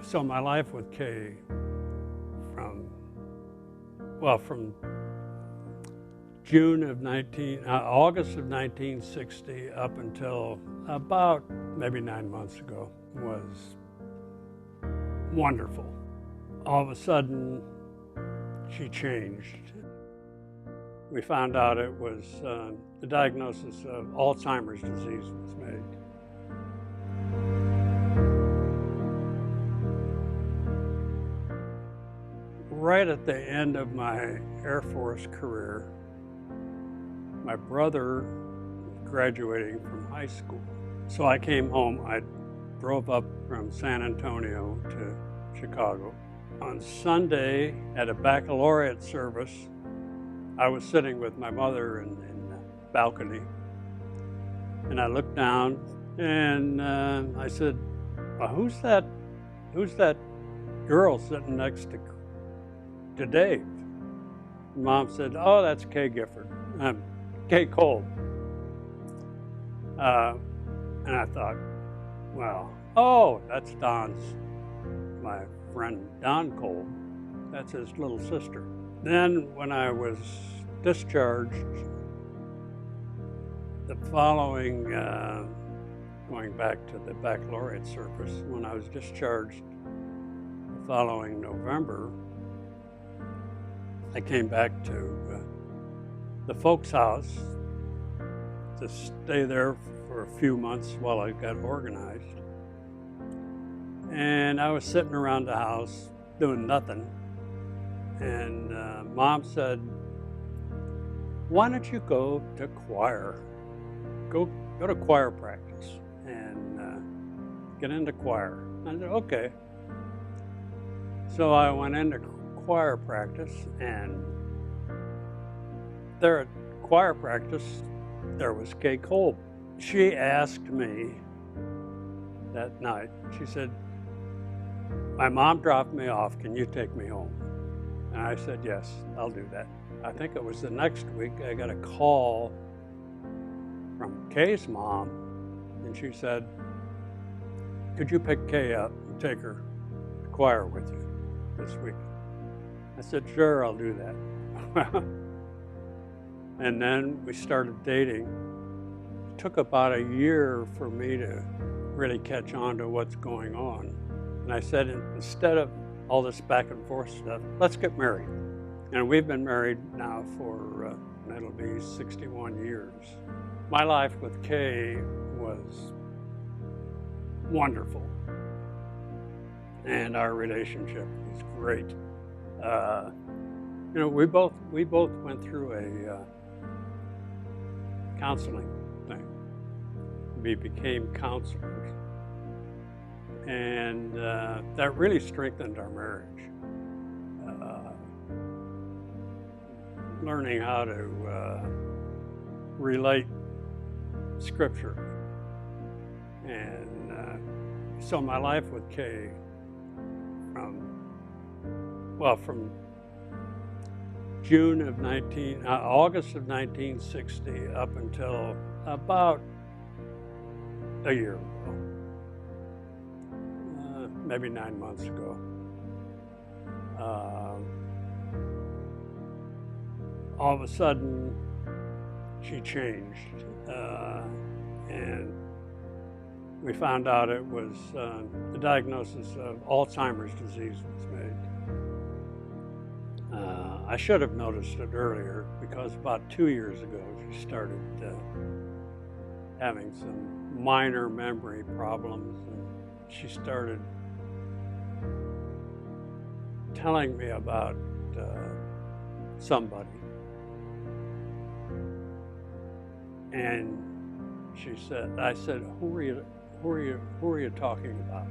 So my life with Kay from August of 1960 up until about maybe 9 months ago was wonderful. All of a sudden, she changed. We found out it was the diagnosis of Alzheimer's disease was made. Right at the end of my Air Force career, my brother was graduating from high school. So I came home. I drove up from San Antonio to Chicago. On Sunday at a baccalaureate service, I was sitting with my mother in the balcony, and I looked down and I said, well, who's that girl sitting next to Dave? Mom said, oh, that's Kay Gifford. Kay Kolb. And I thought, well, oh, that's my friend Don Kolb. That's his little sister. Then when I was discharged, the following, going back to the baccalaureate service, when I was discharged the following November, I came back to the folks' house to stay there for a few months while I got organized. And I was sitting around the house doing nothing. And Mom said, why don't you go to choir? Go to choir practice and get into choir. I said, okay. So I went into choir practice, and there at choir practice, there was Kay Kolb. She asked me that night, she said, my mom dropped me off, can you take me home? And I said, yes, I'll do that. I think it was the next week, I got a call from Kay's mom, and she said, could you pick Kay up and take her to choir with you this week? I said, sure, I'll do that. And then we started dating. It took about a year for me to really catch on to what's going on. And I said, instead of all this back and forth stuff, let's get married. And we've been married now for, it'll be 61 years. My life with Kay was wonderful. And our relationship was great. We both went through a counseling thing. We became counselors, and that really strengthened our marriage. Learning how to relate Scripture, and so my life with Kay from August of 1960 up until about a year ago, maybe 9 months ago. All of a sudden, she changed, and we found out it was the diagnosis of Alzheimer's disease was made. I should have noticed it earlier, because about 2 years ago she started having some minor memory problems, and she started telling me about somebody. And I said, who are you talking about?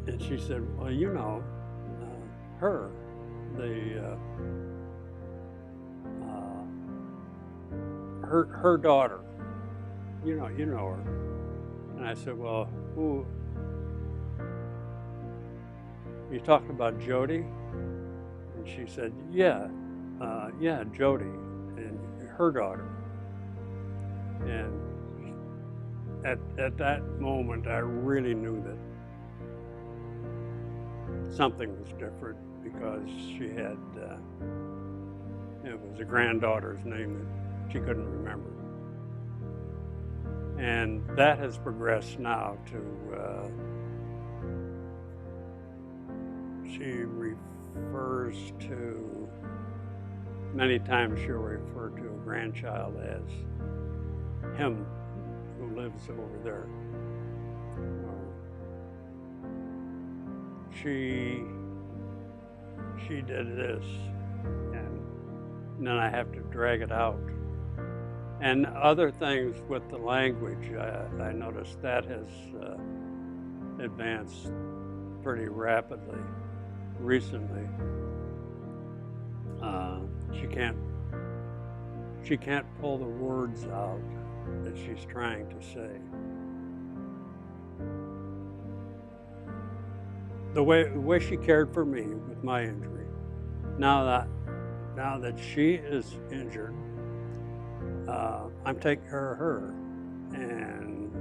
And she said, well, her, her daughter, you know her. And I said, well, who? Are you talking about Jody? And she said, yeah, Jody, and her daughter. And at that moment, I really knew that something was different because she had, it was a granddaughter's name that she couldn't remember. And that has progressed now to, she refers to, many times she'll refer to a grandchild as him who lives over there. She did this, and then I have to drag it out. And other things with the language, I noticed that has advanced pretty rapidly recently. She can't pull the words out that she's trying to say. The way she cared for me with my injury. Now that she is injured, I'm taking care of her, and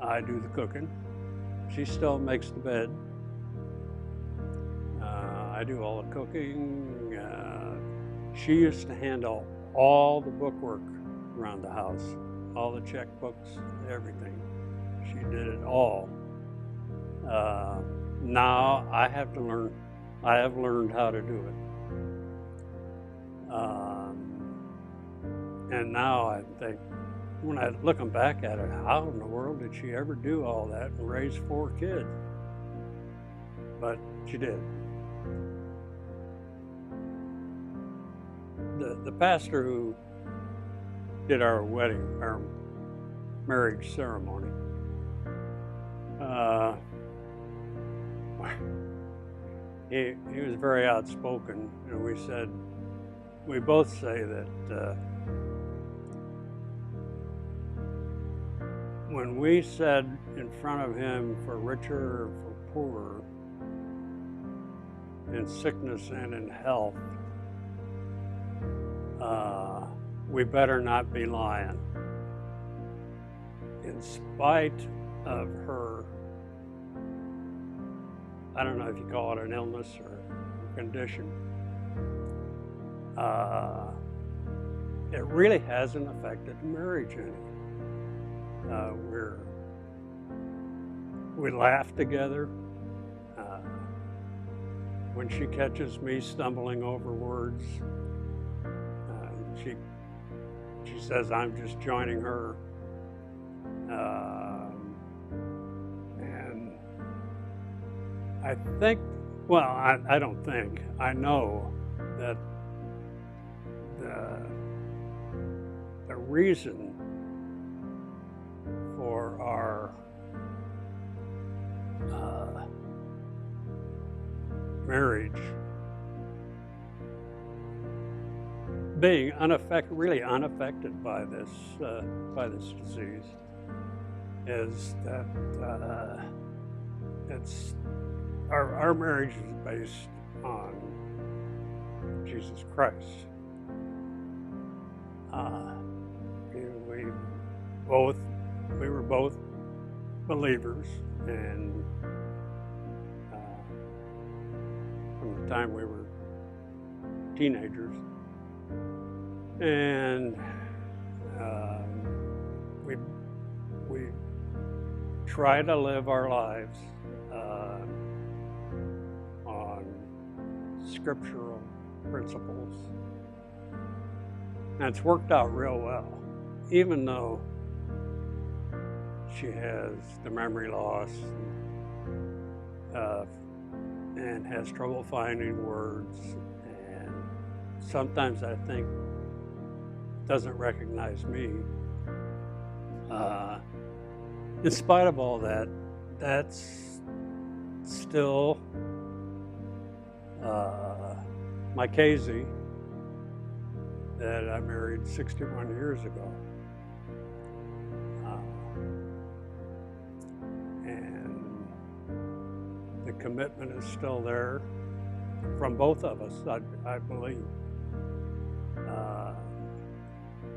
I do the cooking. She still makes the bed. I do all the cooking. She used to handle all the bookwork around the house, all the checkbooks, everything. She did it all. Now I have learned how to do it. And now I think, when I looking back at it, how in the world did she ever do all that and raise 4 kids? But she did. The pastor who did our wedding, our marriage ceremony, he was very outspoken, and we both say that when we said in front of him, for richer or for poorer, in sickness and in health, we better not be lying. In spite of her, I don't know if you call it an illness or a condition, it really hasn't affected the marriage any. We laugh together. When she catches me stumbling over words, she says I'm just joining her. And I think, well, I don't think, I know that the reason for our marriage being really unaffected by this disease is that it's our marriage is based on Jesus Christ. We were both believers, and from the time we were teenagers, and we try to live our lives on scriptural principles, and it's worked out real well, even though she has the memory loss and has trouble finding words, and sometimes I think doesn't recognize me. In spite of all that, that's still my Kaezie that I married 61 years ago. And the commitment is still there from both of us, I believe,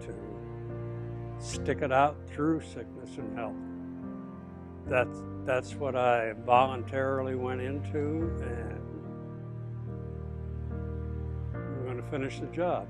to stick it out through sickness and health. that's what I voluntarily went into, and I'm going to finish the job.